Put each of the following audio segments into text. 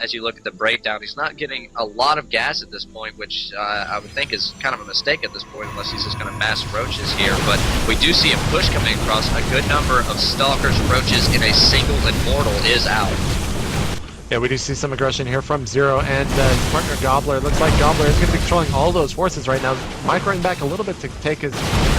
as you look at the breakdown. He's not getting a lot of gas at this point, which I would think is kind of a mistake at this point, unless he's just going to mass roaches here. But we do see a push coming across. A good number of Stalkers, roaches in a single Immortal is out. Yeah, we do see some aggression here from Zero and his partner Globler. It looks like Globler is going to be controlling all those forces right now. Microing back a little bit to take as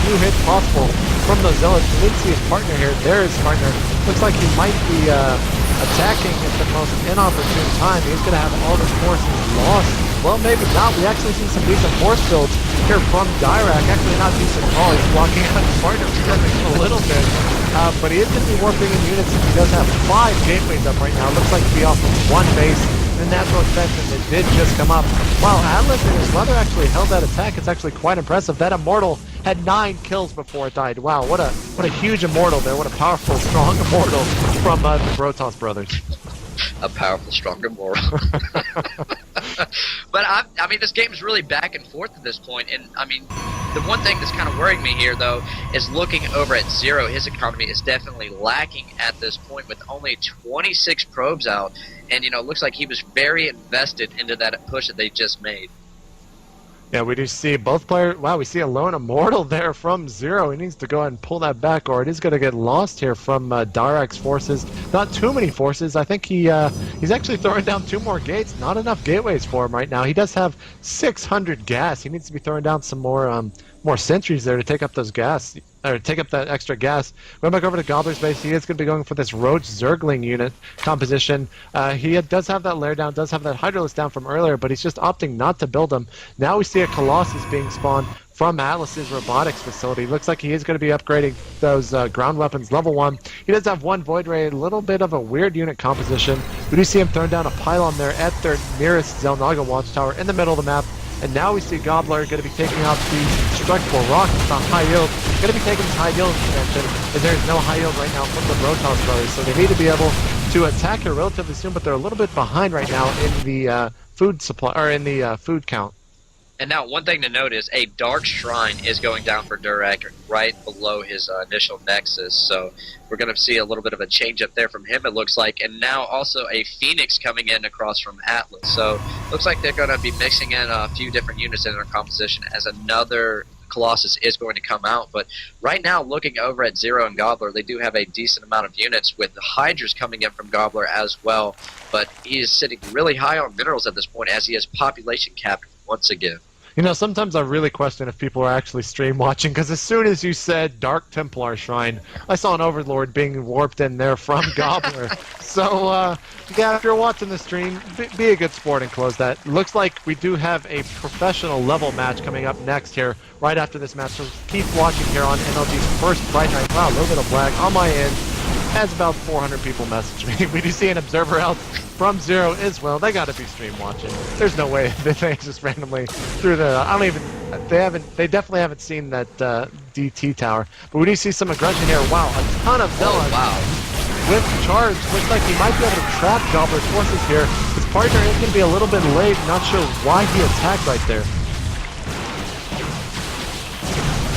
few hits possible from those Zealots. We didn't see his partner here. There is his partner. Looks like he might be attacking at the most inopportune time. He's going to have all his forces lost. Well, maybe not. We actually see some decent force builds here from Dirac. Actually, not decent at all. He's blocking out his partner a little bit. But he is going to be warping in units. He does have 5 gateways up right now. Looks like to be off of 1 base. The natural extension that did just come up. While Atlas and his brother actually held that attack, it's actually quite impressive. That Immortal had 9 kills before it died. Wow, what a huge Immortal there. What a powerful, strong Immortal from the Brotos brothers. A powerful, strong Immortal. But I mean, this game is really back and forth at this point, and I mean, the one thing that's kind of worrying me here, though, is looking over at Zero. His economy is definitely lacking at this point, with only 26 probes out, and it looks like he was very invested into that push that they just made. Yeah, we do see both players. Wow, we see a lone Immortal there from Zero. He needs to go ahead and pull that back, or it is going to get lost here from Dirac's forces. Not too many forces. I think he's actually throwing down 2 more gates. Not enough gateways for him right now. He does have 600 gas. He needs to be throwing down some more sentries there to take up those gas, or take up that extra gas. Going back over to Gobbler's base, he is going to be going for this Roach Zergling unit composition. He does have that lair down, does have that Hydralisk down from earlier, but he's just opting not to build them. Now we see a Colossus being spawned from Atlas's robotics facility. Looks like he is going to be upgrading those ground weapons level 1. He does have 1 Void Ray, a little bit of a weird unit composition. We do see him throwing down a pylon there at their nearest Zelnaga watchtower in the middle of the map. And now we see Globler going to be taking out the destructible rock with the high yield. Going to be taking this high yield extension, as there is no high yield right now from the Brotos brothers. So they need to be able to attack here relatively soon, but they're a little bit behind right now in the food supply, or in the food count. And now, one thing to note is a Dark Shrine is going down for Dirac right below his initial Nexus. So we're going to see a little bit of a change up there from him, it looks like. And now also a Phoenix coming in across from Atlas. So looks like they're going to be mixing in a few different units in their composition as another Colossus is going to come out. But right now, looking over at Zero and Globler, they do have a decent amount of units, with the Hydras coming in from Globler as well. But he is sitting really high on minerals at this point, as he is population capped once again. Sometimes I really question if people are actually stream watching, because as soon as you said Dark Templar Shrine, I saw an Overlord being warped in there from Gobbler. So, yeah, if you're watching the stream, be a good sport and close that. Looks like we do have a professional level match coming up next here, right after this match. So keep watching here on NLG's first Fright Night. Wow, a little bit of lag on my end. As about 400 people message me. We do see an observer out from Zero as well. They got to be stream watching. There's no way that they just randomly threw the. They definitely haven't seen that DT tower. But we do see some aggression here. Wow, a ton of Zealots. Oh, wow. With charge. Looks like he might be able to trap Gobbler's forces here. His partner is going to be a little bit late. Not sure why he attacked right there.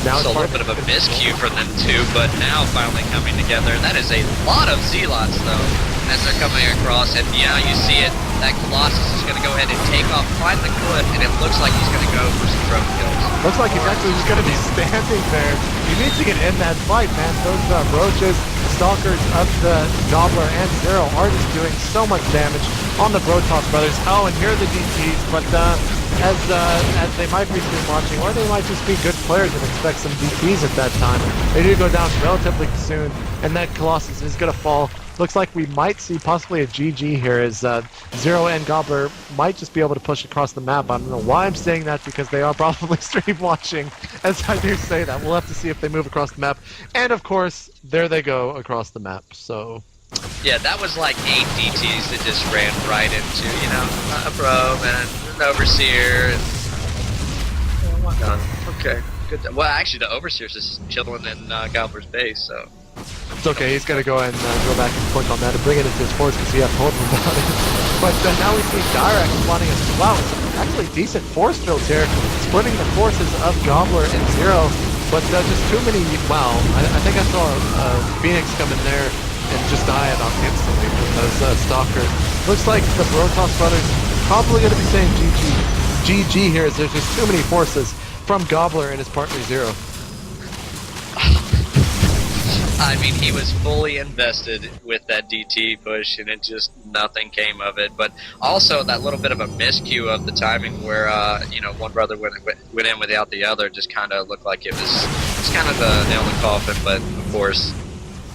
Now it's a little bit of a miscue for them too, but now finally coming together. That is a lot of Zealots, though, as they're coming across. And yeah, you see it. That Colossus is going to go ahead and take off, find the cliff, and it looks like he's going to go for some trophy kills. Looks like he's actually just going to be standing there. He needs to get in that fight, man. Those roaches, Stalkers of the Globler and Zero are just doing so much damage on the Brotos brothers. Oh, and here are the DTs, but as they might be stream watching, or they might just be good players and expect some DPs at that time. They do go down relatively soon, and that Colossus is going to fall. Looks like we might see possibly a GG here, as Zero and Globler might just be able to push across the map. I don't know why I'm saying that, because they are probably stream watching as I do say that. We'll have to see if they move across the map. And of course, there they go across the map. So yeah, that was like 8 DTs that just ran right into, a probe and an Overseer. And well done. Okay, good. Well, actually, the Overseer's just chilling in Gobbler's base, so. It's okay, he's going to go ahead and go back and click on that and bring it into his force, because he has told him about it. But now we see Dirac spawning us. Wow, some actually decent force builds here, splitting the forces of Globler and Zero. But just too many. Wow, I think I saw Phoenix come in there and just die about instantly from those Stalkers. Looks like the Brotos brothers probably going to be saying GG here, as there's just too many forces from Globler and his partner Zero. I mean, he was fully invested with that DT push, and it just nothing came of it. But also that little bit of a miscue of the timing, where you know, one brother went in without the other, just kind of looked like it was kind of the nail in the coffin. But of course,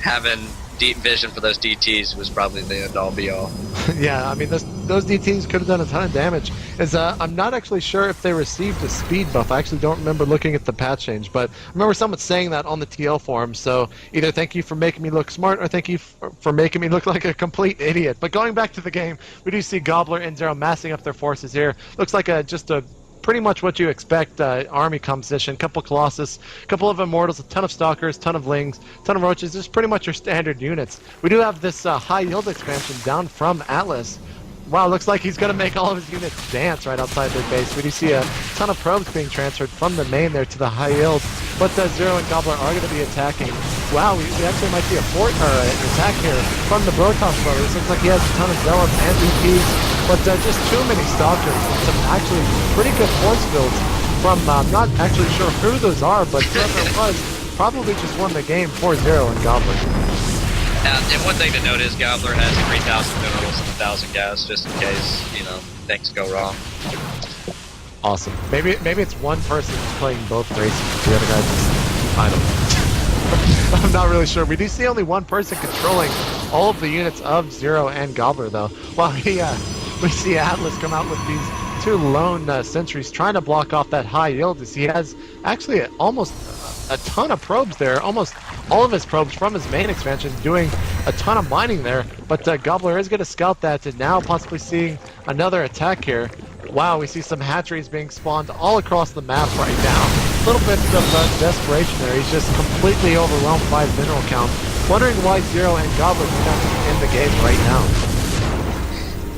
having deep vision for those DTs was probably the end all be all. Yeah, I mean, those DTs could have done a ton of damage. I'm not actually sure if they received a speed buff. I actually don't remember looking at the patch change, but I remember someone saying that on the TL forum. So either thank you for making me look smart, or thank you for making me look like a complete idiot. But going back to the game, we do see Globler and Zero massing up their forces here. Looks like just a pretty much what you expect, army composition. Couple Colossus, couple of Immortals, a ton of Stalkers, ton of Lings, ton of Roaches. Just pretty much your standard units. We do have this high yield expansion down from Atlas. Wow, looks like he's going to make all of his units dance right outside their base. We do see a ton of probes being transferred from the main there to the high yield, but Zero and Globler are going to be attacking. Wow, we actually might see an attack here from the Brotos brothers. Looks like he has a ton of Zealots and DPs, but just too many Stalkers. Some actually pretty good force builds from, I'm not actually sure who those are, but whoever it was probably just won the game for Zero and Globler. And one thing to note is Globler has 3,000 minerals and 1,000 gas, just in case, you know, things go wrong. Awesome. Maybe it's one person who's playing both races. The other guy just, I don't know. I'm not really sure. We do see only one person controlling all of the units of Zero and Globler, though. While we see Atlas come out with these two lone sentries trying to block off that high yield. As he has actually almost a ton of probes there, almost all of his probes from his main expansion, doing a ton of mining there. But Globler is going to scout that, and now possibly seeing another attack here. Wow, we see some hatcheries being spawned all across the map right now. A little bit of desperation there. He's just completely overwhelmed by his mineral count. Wondering why Zero and Globler do not in the game right now.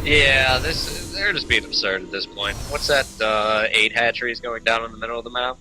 Yeah, they're just being absurd at this point. What's that, 8 hatcheries going down in the middle of the map?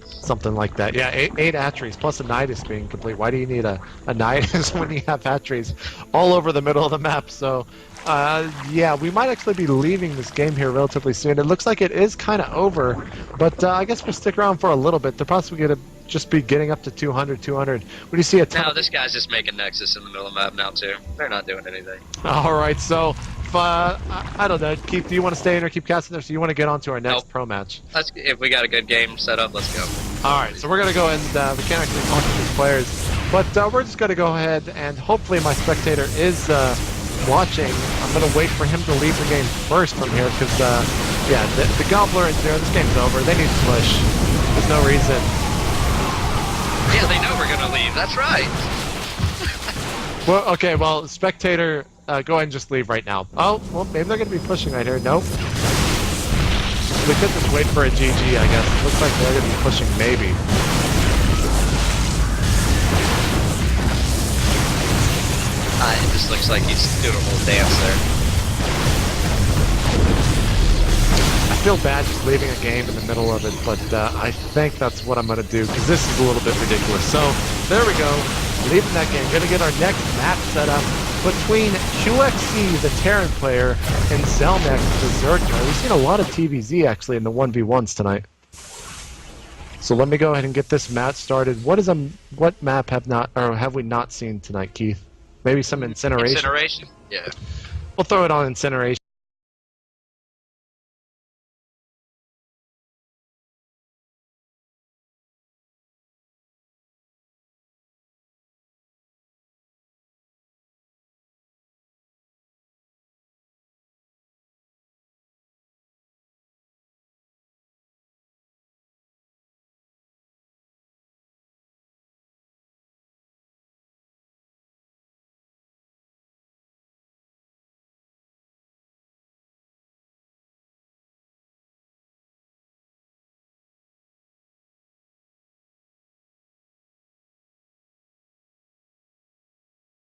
Something like that. Yeah, 8 hatcheries plus a nidus being complete. Why do you need a nidus when you have hatcheries all over the middle of the map? So, yeah, we might actually be leaving this game here relatively soon. It looks like it is kind of over, but I guess we'll stick around for a little bit. They're possibly going to just be getting up to 200. When you see a ton. No, this guy's just making Nexus in the middle of the map now, too. They're not doing anything. All right, so I don't know, Keith, do you want to stay in or keep casting there? So you want to get on to our next pro match? If we got a good game set up, let's go. Alright, so we're going to go and we can't actually talk to these players, but we're just going to go ahead and hopefully my spectator is watching. I'm going to wait for him to leave the game first from here because, yeah, the Globler and Zero, this game's over. They need to push. There's no reason. Yeah, they know we're going to leave. That's right. Well, okay, well, spectator, go ahead and just leave right now. Oh, well, maybe they're going to be pushing right here. Nope. We could just wait for a GG, I guess. It looks like they're going to be pushing maybe. It just looks like he's doing a little dance there. I feel bad just leaving a game in the middle of it, but I think that's what I'm going to do, because this is a little bit ridiculous. So, there we go. Leaving that game. Going to get our next match set up between QXC, the Terran player, and Zelmek, the Zerg player. We've seen a lot of TVZ, actually, in the 1v1s tonight. So let me go ahead and get this match started. What map have we not seen tonight, Keith? Maybe some Incineration? Incineration? Yeah. We'll throw it on Incineration.